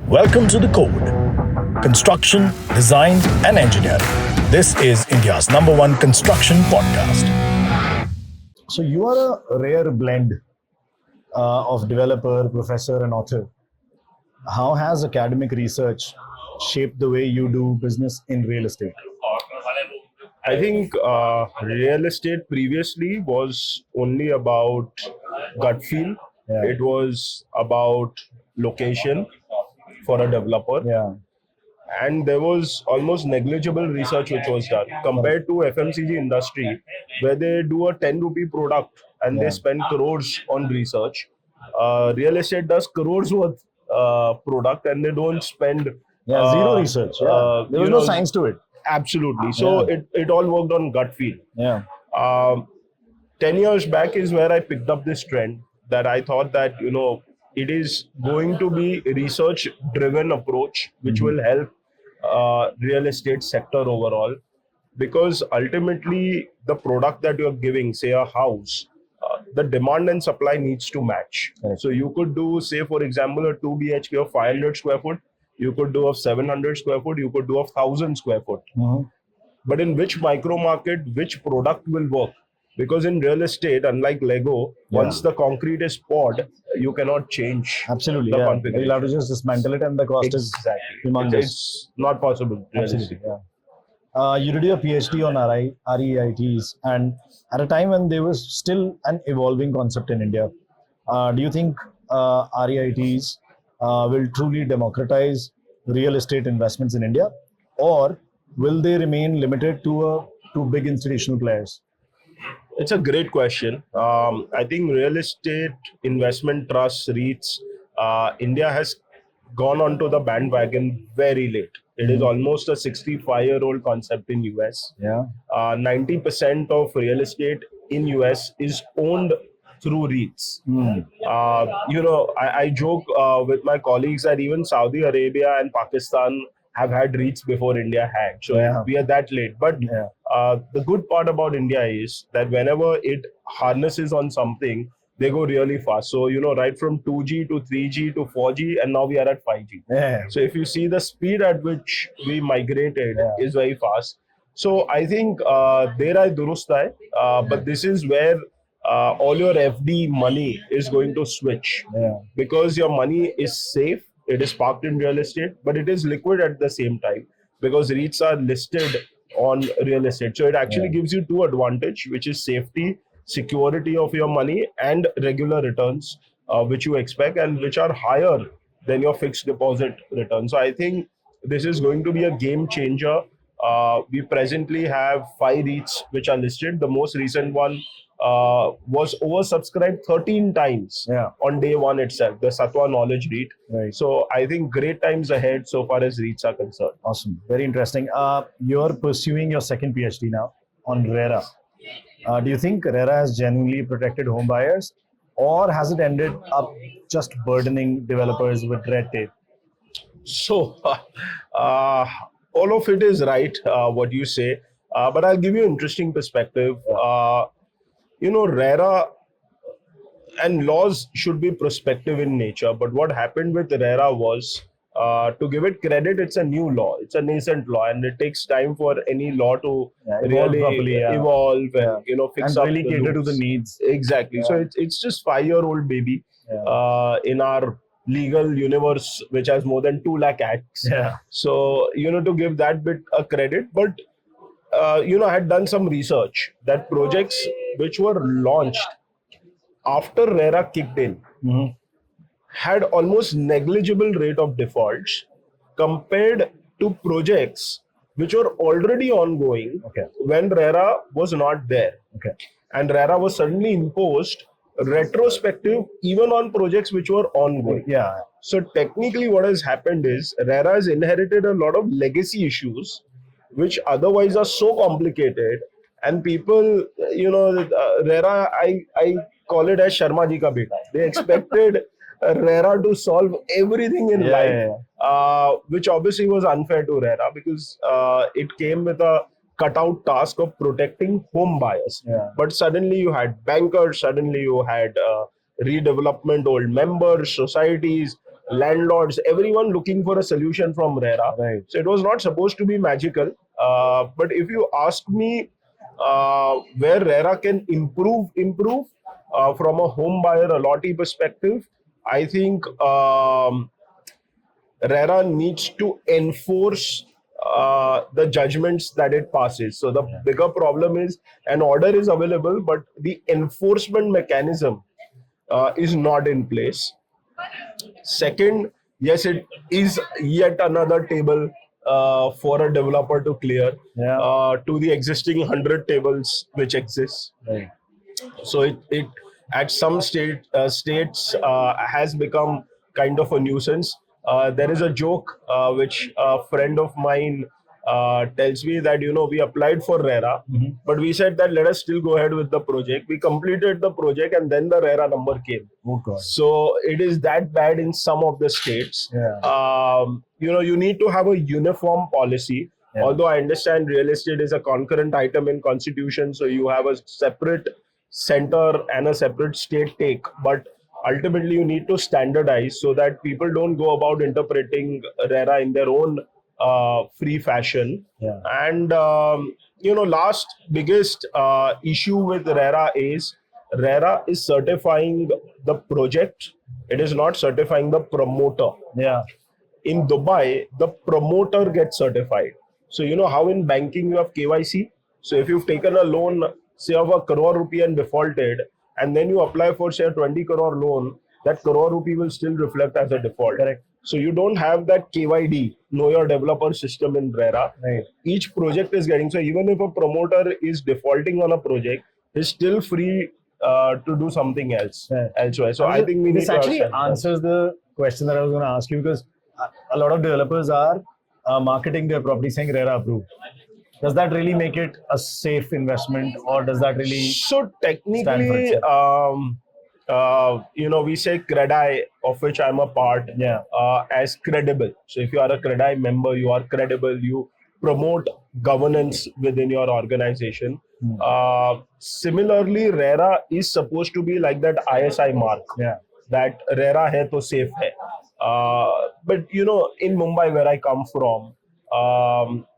Welcome to The Code. Construction, design and engineering. This is India's #1 construction podcast. So you are a rare blend of developer, professor and author. How has academic research shaped the way you do business in real estate? I think real estate previously was only about gut feel. Yeah. It was about location for a developer, Yeah. and there was almost negligible research which was done compared to FMCG industry, where they do a 10 rupee product and Yeah. they spend crores on research. Real estate does crores worth product and they don't spend Zero research. There was no science to it. Absolutely. So it all worked on gut feel. Yeah. 10 years back is where I picked up this trend that I thought that, it is going to be a research driven approach, which will help real estate sector overall, because ultimately the product that you're giving, say a house, the demand and supply needs to match. Right. So you could do, say for example, a 2 BHK of 500 square foot, you could do of 700 square foot, you could do of 1000 square foot. But in which micro market, which product will work? Because in real estate, unlike Lego, once the concrete is poured, you cannot change. Absolutely. the Yeah. configuration. You'll have to just dismantle it and the cost is humongous. It's not possible. Absolutely. Yeah. You did your PhD on REITs, and at a time when there was still an evolving concept in India. Do you think REITs will truly democratize real estate investments in India, or will they remain limited to big institutional players? It's a great question. I think real estate investment trusts, REITs, India has gone onto the bandwagon very late. It is almost a 65-year-old concept in US. Yeah. 90% of real estate in US is owned through REITs. I joke with my colleagues that even Saudi Arabia and Pakistan have had REITs before India had. So we are that late. But the good part about India is that whenever it harnesses on something, they go really fast. So, right from 2G to 3G to 4G, and now we are at 5G. Yeah. So if you see the speed at which we migrated is very fast. So I think there I durust hai, but this is where all your FD money is going to switch, because your money is safe. It is parked in real estate, but it is liquid at the same time because REITs are listed on real estate. So it actually gives you two advantage, which is safety, security of your money, and regular returns, which you expect and which are higher than your fixed deposit return. So I think this is going to be a game changer. We presently have 5 REITs which are listed. The most recent one was oversubscribed 13 times on day one itself, the Satwa Knowledge REIT. Right. So I think great times ahead so far as REITs are concerned. Awesome. Very interesting. You're pursuing your second PhD now on RERA. Do you think RERA has genuinely protected home buyers, or has it ended up just burdening developers with red tape? So all of it is right, what you say, but I'll give you an interesting perspective. RERA and laws should be prospective in nature, but what happened with RERA was, to give it credit, it's a new law. It's a nascent law, and it takes time for any law to really properly, evolve and fix and up really the cater to loops. the needs. Exactly. So it's just 5-year-old baby in our legal universe, which has more than 2 lakh acts. So to give that bit a credit, but I had done some research that projects which were launched after RERA kicked in had almost negligible rate of defaults compared to projects which were already ongoing when RERA was not there. And RERA was suddenly imposed retrospective even on projects which were ongoing. So technically what has happened is RERA has inherited a lot of legacy issues which otherwise are so complicated, and people, RERA, I call it as Sharma ji ka beta. They expected RERA to solve everything in life, which obviously was unfair to RERA, because it came with a cutout task of protecting home buyers. But suddenly you had bankers, suddenly you had redevelopment, old members, societies, landlords, everyone looking for a solution from RERA. Right. So it was not supposed to be magical. But if you ask me where RERA can improve from a home buyer, a lottie perspective, I think RERA needs to enforce the judgments that it passes. So the bigger problem is an order is available, but the enforcement mechanism is not in place. Second, yes, it is yet another table for a developer to clear to the existing 100 tables which exist. Right. So it at some states has become kind of a nuisance. There is a joke which a friend of mine tells me that we applied for RERA, but we said that let us still go ahead with the project. We completed the project and then the RERA number came. Oh God. So it is that bad in some of the states. You need to have a uniform policy. Although I understand real estate is a concurrent item in constitution, so you have a separate center and a separate state take, but ultimately you need to standardize so that people don't go about interpreting RERA in their own free fashion. And last biggest issue with RERA is certifying the project. It is not certifying the promoter. In Dubai, the promoter gets certified. So you know how in banking you have KYC. So if you've taken a loan, say of a crore rupee and defaulted, and then you apply for say a 20 crore loan, that crore rupee will still reflect as a default. Correct. So you don't have that KYD, know your developer system in RERA. Right. Each project is getting, so even if a promoter is defaulting on a project, he's still free to do something else elsewhere. So I think this actually answers the question that I was going to ask you, because a lot of developers are marketing their property saying RERA approved. Does that really make it a safe investment, or does that really? So technically, we say CREDAI, of which I'm a part, as credible. So if you are a CREDAI member, you are credible. You promote governance within your organization. Similarly, RERA is supposed to be like that ISI mark. That RERA hai to safe hai. But in Mumbai, where I come from,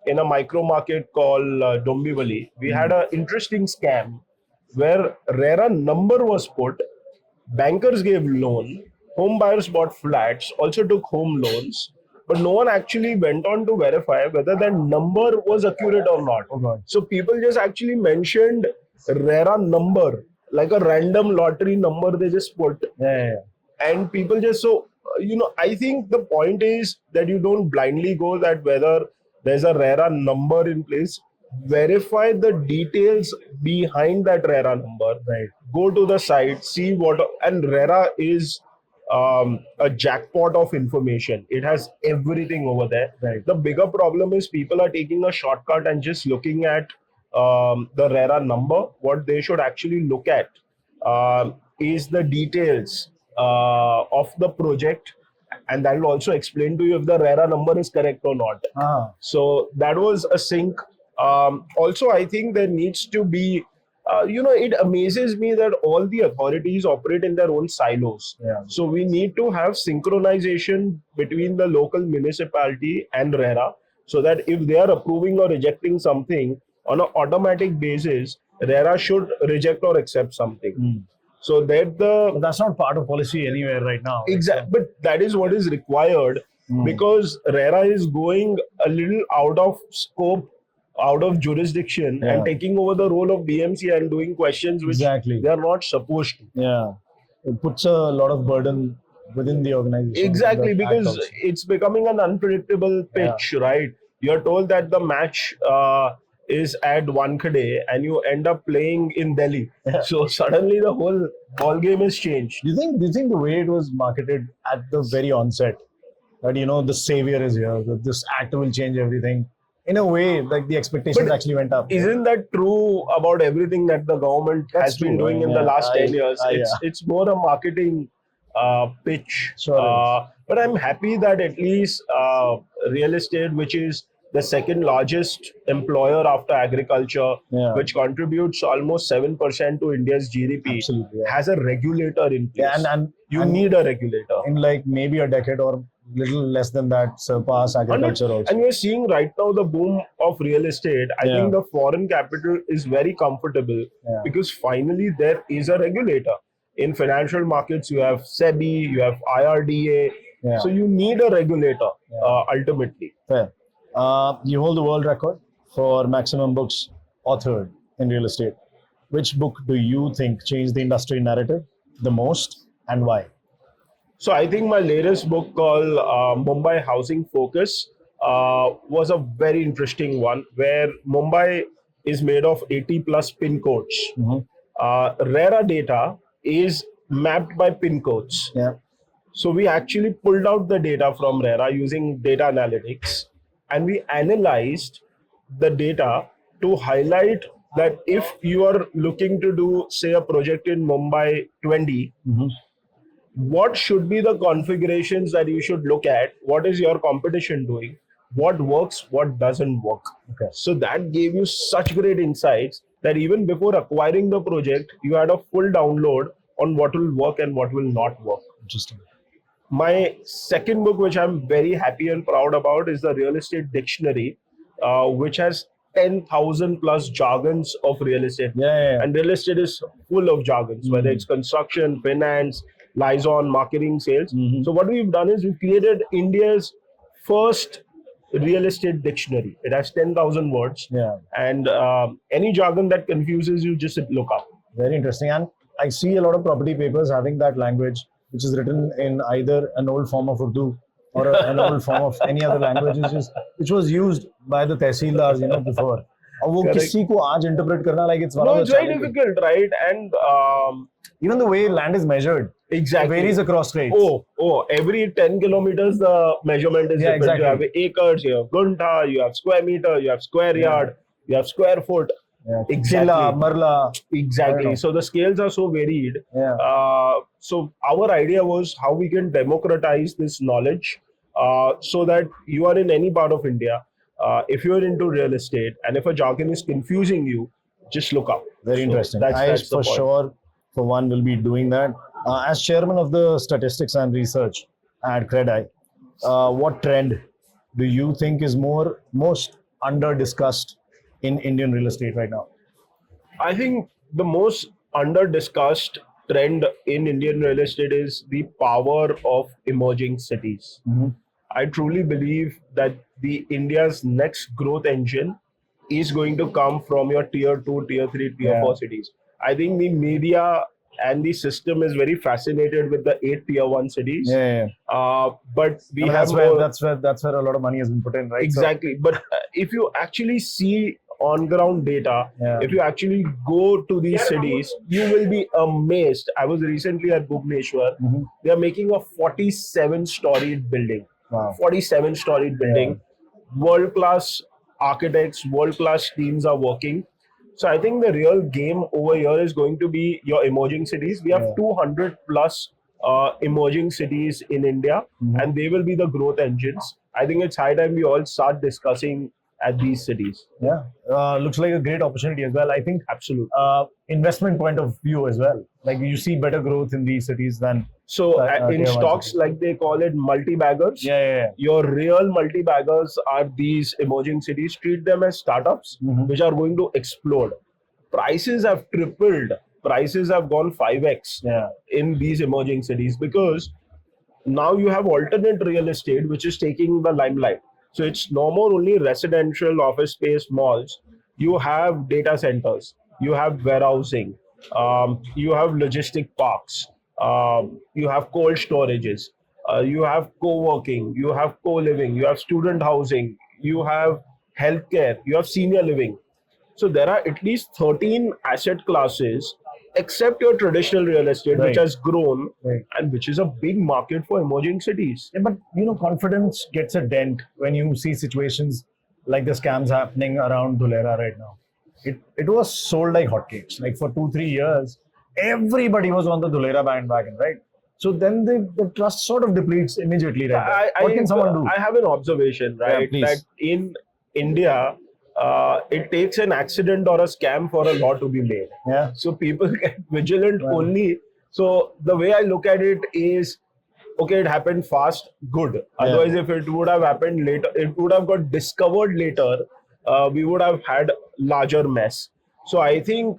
in a micro market called Dombivali, we had an interesting scam where RERA number was put, bankers gave loan, home buyers bought flats, also took home loans, but no one actually went on to verify whether that number was accurate or not. So people just actually mentioned RERA number, like a random lottery number they just put. And people just, I think the point is that you don't blindly go that whether there's a RERA number in place. Verify the details behind that RERA number. Go to the site, see what, and RERA is a jackpot of information. It has everything over there. The bigger problem is people are taking a shortcut and just looking at the RERA number. What they should actually look at is the details of the project, and that will also explain to you if the RERA number is correct or not. So that was a sync. Also, I think there needs to be, it amazes me that all the authorities operate in their own silos. So we need to have synchronization between the local municipality and RERA, so that if they are approving or rejecting something on an automatic basis, RERA should reject or accept something. So that but that's not part of policy anywhere right now. Exactly, but that is what is required because RERA is going a little out of scope, out of jurisdiction, and taking over the role of BMC and doing questions which they are not supposed to. It puts a lot of burden within the organization. Exactly, because it's becoming an unpredictable pitch, right? You're told that the match is at Wankhede and you end up playing in Delhi. So suddenly the whole ball game is changed. Do you think the way it was marketed at the very onset, that the savior is here, that this act will change everything, in a way, like the expectations actually went up? Isn't that true about everything that the government has been doing in the last 10 years? It's more a marketing pitch. But I'm happy that at least real estate, which is the second largest employer after agriculture, which contributes almost 7% to India's GDP, has a regulator in place. And you need a regulator. In like maybe a decade or little less than that, surpass agriculture also. And we're seeing right now the boom of real estate. I think the foreign capital is very comfortable because finally there is a regulator. In financial markets, you have SEBI, you have IRDA. So you need a regulator ultimately. Fair. You hold the world record for maximum books authored in real estate. Which book do you think changed the industry narrative the most and why? So I think my latest book called Mumbai Housing Focus was a very interesting one where Mumbai is made of 80 plus pin codes. RERA data is mapped by pin codes. So we actually pulled out the data from RERA using data analytics and we analyzed the data to highlight that if you are looking to do, say, a project in Mumbai 20, what should be the configurations that you should look at? What is your competition doing? What works? What doesn't work? So that gave you such great insights that even before acquiring the project, you had a full download on what will work and what will not work. Interesting. My second book, which I'm very happy and proud about, is the Real Estate Dictionary, which has 10,000 plus jargons of real estate. And real estate is full of jargons, whether it's construction, finance, liaison, marketing, sales. So what we've done is we've created India's first real estate dictionary. It has 10,000 words. And any jargon that confuses you, just look up. Very interesting. And I see a lot of property papers having that language, which is written in either an old form of Urdu or an old form of any other language, which was used by the tehsildars, before. And वो किसी को आज interpret करना, like it's one of the it's very difficult, right? And even the way land is measured, varies across states. Every 10 kilometers the measurement is different. You have acres, you have gunta, you have square meter, you have square yard, you have square foot. Marla. Exactly. So the scales are so varied. So our idea was how we can democratize this knowledge so that you are in any part of India. If you're into real estate and if a jargon is confusing you, just look up. Very interesting. That's for sure, for one, will be doing that. As chairman of the statistics and research at CREDAI, what trend do you think is most under discussed in Indian real estate right now? I think the most under discussed trend in Indian real estate is the power of emerging cities. I truly believe that the India's next growth engine is going to come from your tier 2, tier 3, tier 4 cities. I think the media and the system is very fascinated with the 8 tier 1 cities. But that's where a lot of money has been put in, right? Exactly. So, but if you actually see on ground data, if you actually go to these cities, you will be amazed. I was recently at Bhubaneswar. They are making a 47-storied building. 47-storied building. World-class architects, world-class teams are working. So I think the real game over here is going to be your emerging cities. We have 200 plus emerging cities in India, and they will be the growth engines. I think it's high time we all start discussing at these cities. Looks like a great opportunity as well. I think absolutely investment point of view as well. Like you see better growth in these cities than in stocks, like they call it multi-baggers. Your real multi-baggers are these emerging cities. Treat them as startups which are going to explode. Prices have tripled. Prices have gone 5x in these emerging cities because now you have alternate real estate which is taking the limelight. So it's no more only residential, office space, malls. You have data centers, you have warehousing, you have logistic parks, you have cold storages, you have co-working, you have co-living, you have student housing, you have healthcare, you have senior living. So there are at least 13 asset classes except your traditional real estate, which has grown and which is a big market for emerging cities. But confidence gets a dent when you see situations like the scams happening around Dholera right now. It was sold like hotcakes. Like for 2-3 years, everybody was on the Dholera bandwagon, right? So then the trust sort of depletes immediately. Right? What can someone do? I have an observation, right? That in India, it takes an accident or a scam for a law to be made. Yeah. So people get vigilant only. So the way I look at it is, okay, it happened fast, good. Otherwise, if it would have happened later, it would have got discovered later, we would have had larger mess. So I think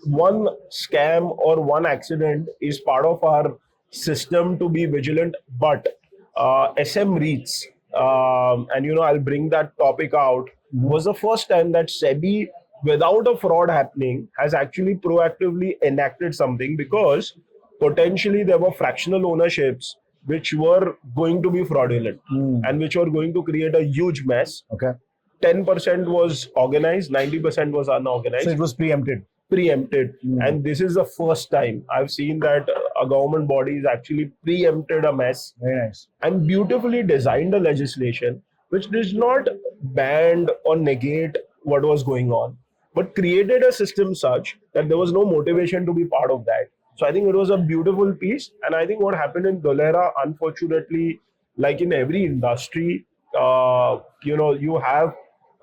one scam or one accident is part of our system to be vigilant. But SM REITs, and I'll bring that topic out, was the first time that SEBI, without a fraud happening, has actually proactively enacted something, because potentially there were fractional ownerships which were going to be fraudulent and which were going to create a huge mess. Okay. 10% was organized, 90% was unorganized. So it was preempted. And this is the first time I've seen that a government body is actually preempted a mess. Very nice. And beautifully designed a legislation which does not ban or negate what was going on, but created a system such that there was no motivation to be part of that. So I think it was a beautiful piece. And I think what happened in Dholera, unfortunately, like in every industry, you have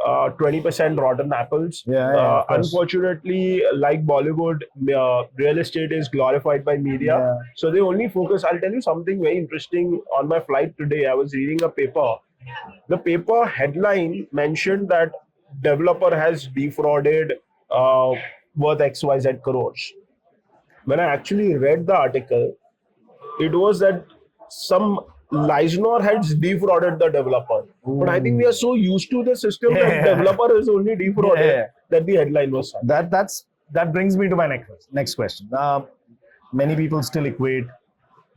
20% rotten apples. Unfortunately, like Bollywood, real estate is glorified by media. So they only focus. I'll tell you something very interesting. On my flight today, I was reading a paper. The paper headline mentioned that developer has defrauded worth XYZ crores. When I actually read the article, it was that some Leisner has defrauded the developer. But I think we are so used to the system that developer is only defrauded that the headline was such. That brings me to my next question. Many people still equate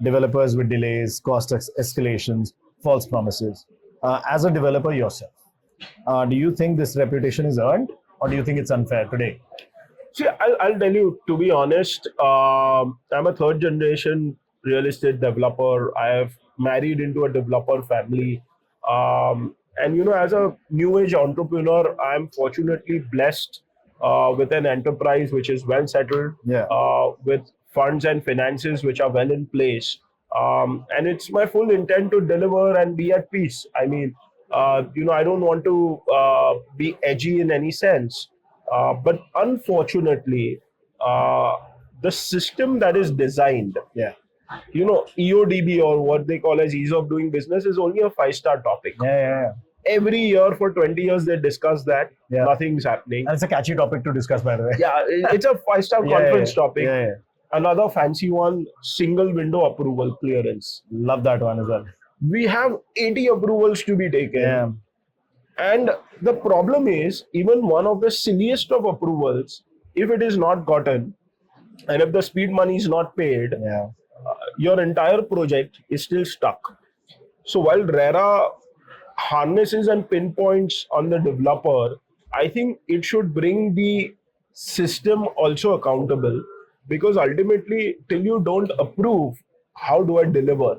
developers with delays, cost escalations, false promises. As a developer yourself, do you think this reputation is earned, or do you think it's unfair today? See, I'll tell you, to be honest, I'm a third generation real estate developer. I have married into a developer family. And, as a new age entrepreneur, I'm fortunately blessed with an enterprise which is well settled, with funds and finances which are well in place. And it's my full intent to deliver and be at peace. I mean, I don't want to be edgy in any sense. But unfortunately, the system that is designed, EODB, or what they call as ease of doing business, is only a 5-star topic. Every year for 20 years, they discuss that. Nothing's happening. And it's a catchy topic to discuss, by the way. Yeah, it's a 5-star conference topic. Another fancy one, single window approval clearance. Love that one as well. We have 80 approvals to be taken. And the problem is, even one of the silliest of approvals, if it is not gotten, and if the speed money is not paid, your entire project is still stuck. So while RERA harnesses and pinpoints on the developer, I think it should bring the system also accountable, because ultimately, till you don't approve, how do I deliver?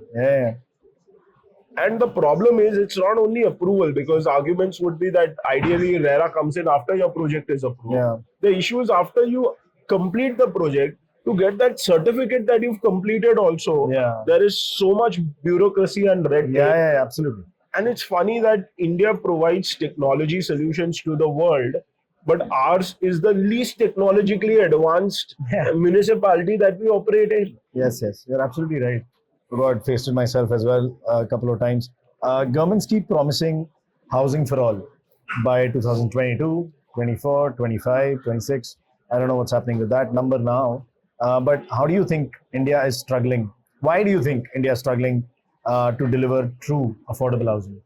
And the problem is, it's not only approval, because arguments would be that ideally RERA comes in after your project is approved. The issue is after you complete the project, to get that certificate that you've completed also, there is so much bureaucracy and red tape. Absolutely. And it's funny that India provides technology solutions to the world, but ours is the least technologically advanced municipality that we operate in. Yes, you're absolutely right. Got faced it myself as well a couple of times. Governments keep promising housing for all by 2022, 24, 25, 26. I don't know what's happening with that number now. But how do you think India is struggling? Why do you think India is struggling to deliver true affordable housing?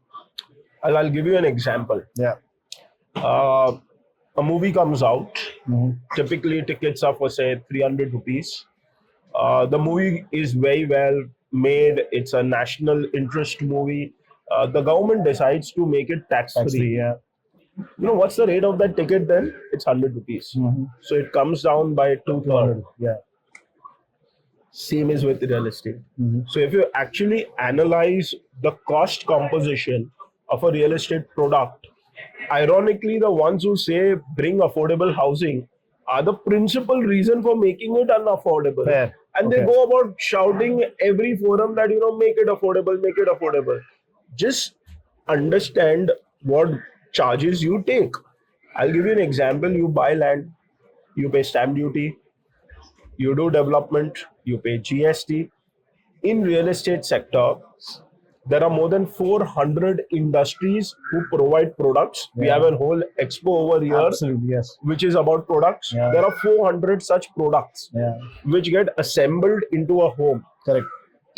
I'll give you an example. A movie comes out. Typically, tickets are for, say, 300 rupees. The movie is very well made. It's a national interest movie. The government decides to make it tax-free. What's the rate of that ticket then? It's 100 rupees. So it comes down by 2/3. Same is with real estate. So if you actually analyze the cost composition of a real estate product, ironically, the ones who say bring affordable housing are the principal reason for making it unaffordable. And they go about shouting every forum that, make it affordable, make it affordable. Just understand what charges you take. I'll give you an example. You buy land, you pay stamp duty, you do development, you pay GST. In real estate sector, there are more than 400 industries who provide products. We have a whole expo over here, Absolutely, yes. which is about products. There are 400 such products which get assembled into a home. Correct.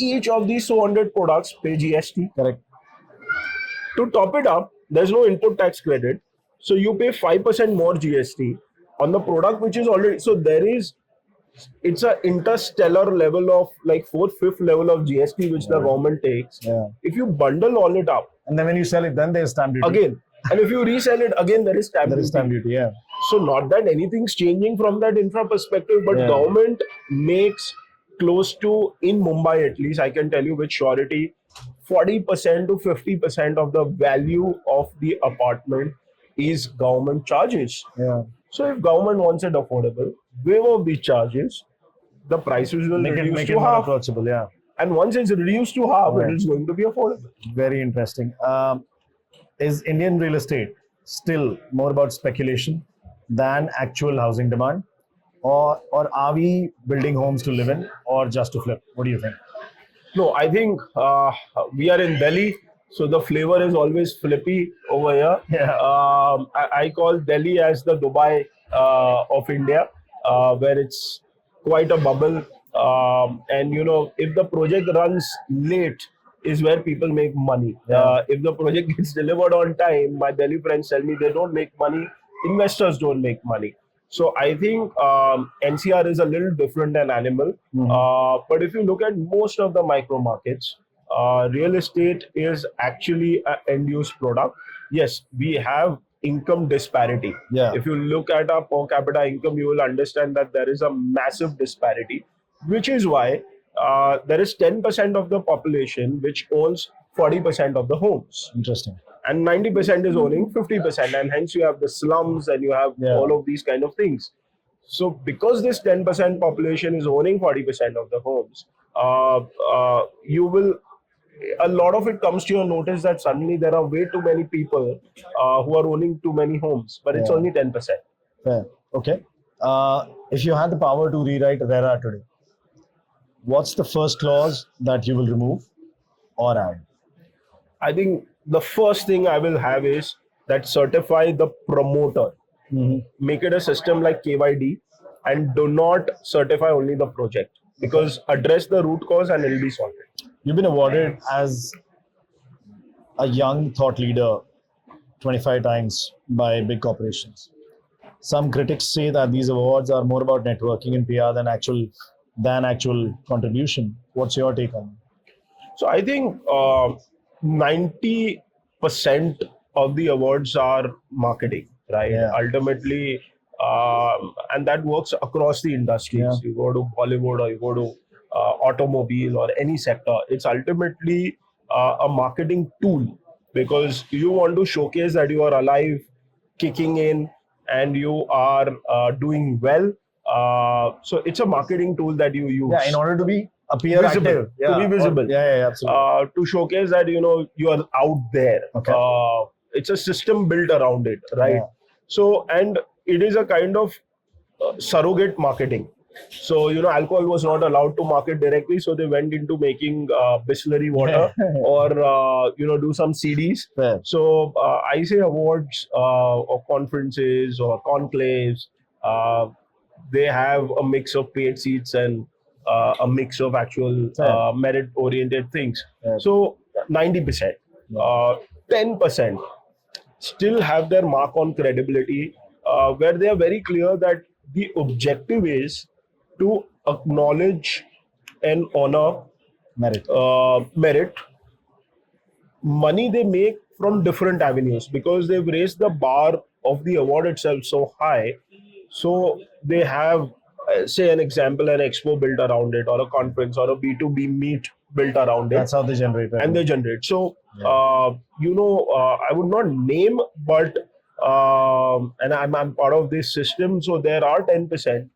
Each of these 400 products pay GST. Correct. To top it up, there's no input tax credit. So you pay 5% more GST on the product which is already. So it's an interstellar level of like 4th, 5th level of GST which the government takes. If you bundle all it up. And then when you sell it, then there's stamp duty. Again. And if you resell it, again, there is stamp duty. There is stamp duty, yeah. So not that anything's changing from that infra perspective, but government makes close to, in Mumbai at least, I can tell you with surety, 40% to 50% of the value of the apartment is government charges. Yeah. So if government wants it affordable, waive off these charges, the prices will reduce to half. Approachable, yeah. And once it's reduced to half, it is going to be affordable. Very interesting. Is Indian real estate still more about speculation than actual housing demand? Or are we building homes to live in or just to flip? What do you think? No, I think we are in Delhi, so the flavor is always flippy over here. Yeah. I call Delhi as the Dubai of India, where it's quite a bubble. And you know, if the project runs late, is where people make money. If the project gets delivered on time, my Delhi friends tell me they don't make money. Investors don't make money. So I think NCR is a little different an animal. But if you look at most of the micro markets, real estate is actually an end-use product. Yes, we have income disparity. If you look at our per capita income, you will understand that there is a massive disparity, which is why there is 10% of the population which owns 40% of the homes. Interesting. And 90% is owning 50%, and hence you have the slums and you have all of these kind of things. So because this 10% population is owning 40% of the homes, a lot of it comes to your notice that suddenly there are way too many people who are owning too many homes, but it's only 10%. Fair. Okay. If you had the power to rewrite RERA today, what's the first clause that you will remove or add? I think the first thing I will have is that certify the promoter. Make it a system like KYD and do not certify only the project, because address the root cause and it'll be sorted. You've been awarded as a young thought leader 25 times by big corporations. Some critics say that these awards are more about networking and PR than actual contribution. What's your take on it? So I think 90% of the awards are marketing, right? Ultimately, and that works across the industries. You go to Bollywood or you go to automobile or any sector, it's ultimately a marketing tool, because you want to showcase that you are alive, kicking in, and you are doing well. So it's a marketing tool that you use. In order to be appear visible, active. To be visible. Absolutely. To showcase that, you know, you are out there. It's a system built around it, right? So, and it is a kind of surrogate marketing. So, you know, alcohol was not allowed to market directly, so they went into making Bisleri water or, you know, do some CDs. So, I say awards or conferences or conclaves, they have a mix of paid seats and a mix of actual merit-oriented things. So, 90%. 10% still have their mark on credibility, where they are very clear that the objective is to acknowledge and honor merit. Money they make from different avenues, because they've raised the bar of the award itself so high. So they have, say an example, an expo built around it, or a conference or a B2B meet built around it. That's how they generate. And they generate. So, you know, I would not name, but and I'm part of this system. So there are 10%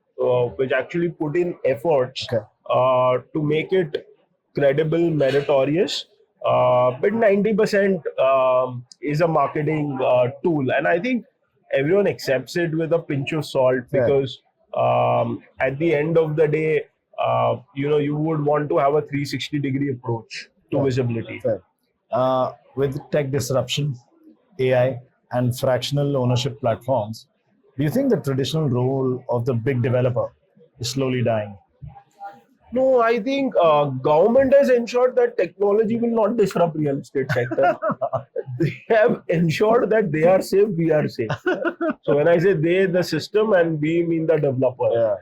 which actually put in efforts to make it credible, meritorious, but 90% is a marketing tool, and I think everyone accepts it with a pinch of salt because at the end of the day, you would want to have a 360-degree approach to visibility. Fair. With tech disruption, AI, and fractional ownership platforms, do you think the traditional role of the big developer is slowly dying? No, I think government has ensured that technology will not disrupt real estate sector. They have ensured that they are safe, we are safe. So when I say they, the system, and we mean the developer. Yeah.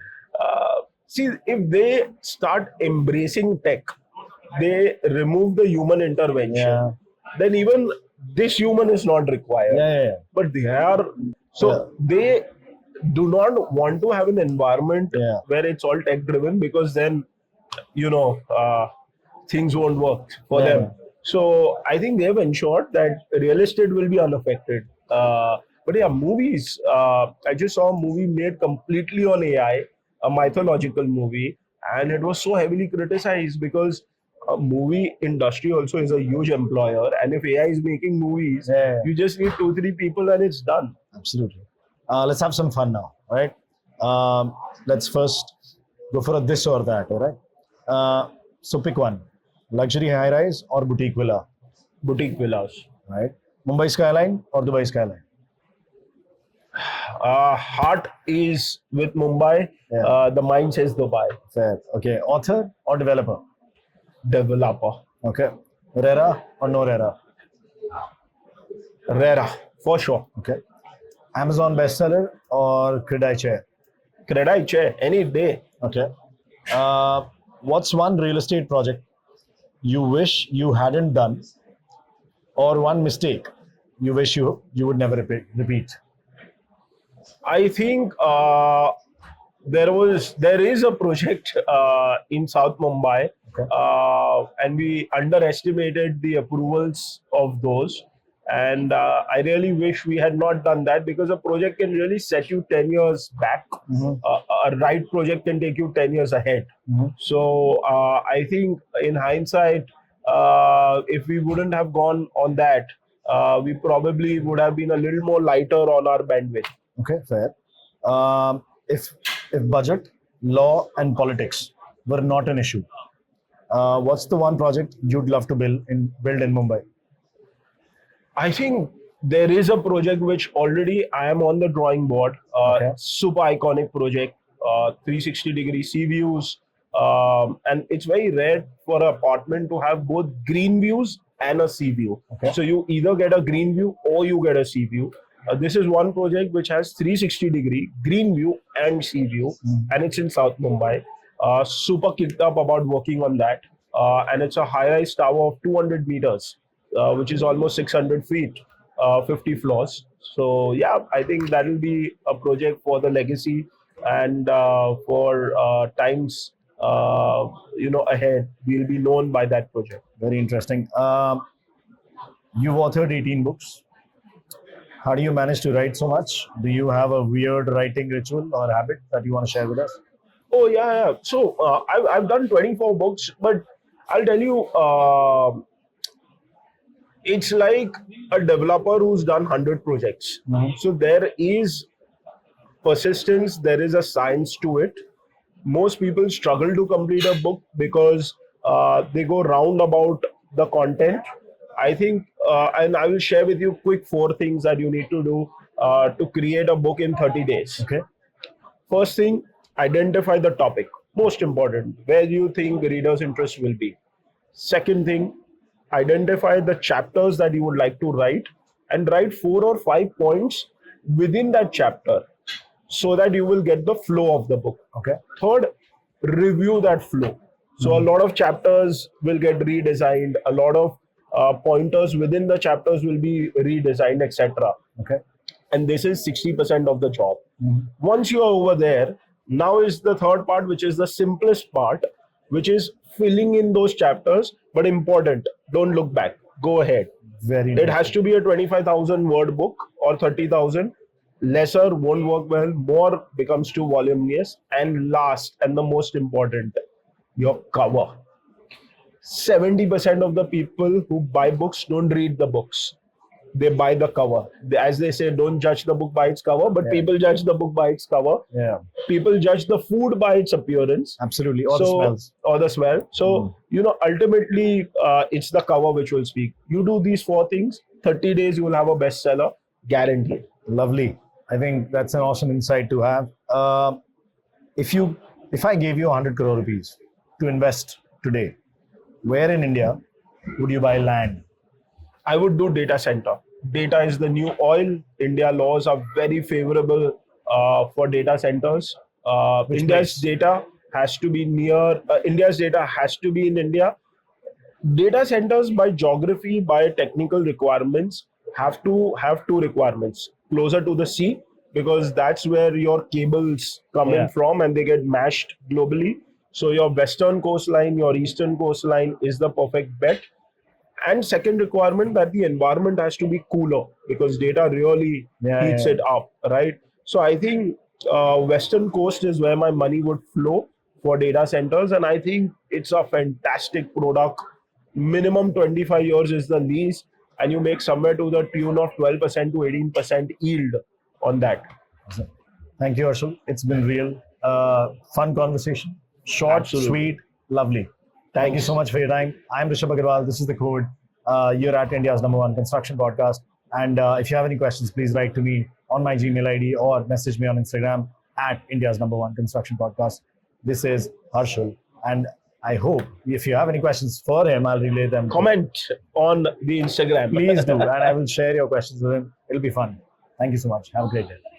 See, if they start embracing tech, they remove the human intervention, then even this human is not required. But they are, so they do not want to have an environment where it's all tech driven, because then things won't work for them. So I think they have ensured that real estate will be unaffected. But yeah, movies. I just saw a movie made completely on AI, a mythological movie, and it was so heavily criticized because movie industry also is a huge employer, and if AI is making movies, you just need 2-3 people and it's done. Absolutely. Let's have some fun now, right? Let's first go for a this or that, all right? So pick one: luxury high-rise or boutique villa? Boutique villas. Right. Mumbai skyline or Dubai skyline? Heart is with Mumbai. The mind says Dubai. Fair. Okay. Author or developer? Developer. Okay. RERA or no RERA? RERA, for sure. Okay. Amazon bestseller or CREDAI chair? CREDAI chair, any day. Okay. What's one real estate project you wish you hadn't done, or one mistake you wish you would never repeat? I think there is a project in South Mumbai, and we underestimated the approvals of those. And I really wish we had not done that, because a project can really set you 10 years back. A right project can take you 10 years ahead. So I think in hindsight, if we wouldn't have gone on that, we probably would have been a little more lighter on our bandwidth. Okay, fair. If budget, law, and politics were not an issue, what's the one project you'd love to build in Mumbai? I think there is a project which already I am on the drawing board. Super iconic project, 360-degree sea views, and it's very rare for an apartment to have both green views and a sea view. So you either get a green view or you get a sea view. This is one project which has 360-degree green view and sea view, and it's in South Mumbai. Super kicked up about working on that, and it's a high-rise tower of 200 meters. Which is almost 600 feet, 50 floors. So yeah, I think that will be a project for the legacy and for times ahead. We'll be known by that project. Very interesting. You've authored 18 books. How do you manage to write so much? Do you have a weird writing ritual or habit that you want to share with us? Oh yeah. So I've done 24 books, but I'll tell you. It's like a developer who's done 100 projects. So there is persistence, there is a science to it. Most people struggle to complete a book because they go round about the content. I think, and I will share with you quick 4 things that you need to do to create a book in 30 days. Okay. First thing, identify the topic. Most important, where do you think the reader's interest will be? Second thing, identify the chapters that you would like to write, and write 4 or 5 points within that chapter so that you will get the flow of the book. Okay. Third, review that flow. So a lot of chapters will get redesigned, a lot of pointers within the chapters will be redesigned, etc. Okay. And this is 60% of the job. Once you are over there, now is the third part, which is the simplest part, which is filling in those chapters, but important. Don't look back. Go ahead. It has to be a 25,000 word book or 30,000. Lesser won't work well. More becomes too voluminous. And last and the most important, your cover. 70% of the people who buy books don't read the books. They buy the cover. As they say, don't judge the book by its cover, but people judge the book by its cover. Yeah. People judge the food by its appearance. Absolutely. Or the smells. Or the smell. So, ultimately, it's the cover which will speak. You do these 4 things, 30 days you will have a bestseller, guaranteed. Lovely. I think that's an awesome insight to have. If I gave you 100 crore rupees to invest today, where in India would you buy land? I would do data center. Data is the new oil. India laws are very favorable for data centers. India's data has to be India's data has to be in India. Data centers by geography, by technical requirements, have to have 2 requirements. Closer to the sea, because that's where your cables come in from and they get mashed globally. So your western coastline, your eastern coastline is the perfect bet. And second requirement, that the environment has to be cooler, because data really heats it up, right? So I think western coast is where my money would flow for data centers, and I think it's a fantastic product. Minimum 25 years is the lease, and you make somewhere to the tune of 12% to 18% yield on that. Awesome. Thank you, Harshul. It's been real. Fun conversation. Short, sweet, lovely. Thank you so much for your time. I'm Rishabh Agarwal. This is The Code. You're at India's #1 Construction Podcast. And if you have any questions, please write to me on my Gmail ID or message me on Instagram at India's #1 Construction Podcast. This is Harshul. And I hope if you have any questions for him, I'll relay them. Comment on the Instagram. Please do. And I will share your questions with him. It'll be fun. Thank you so much. Have a great day.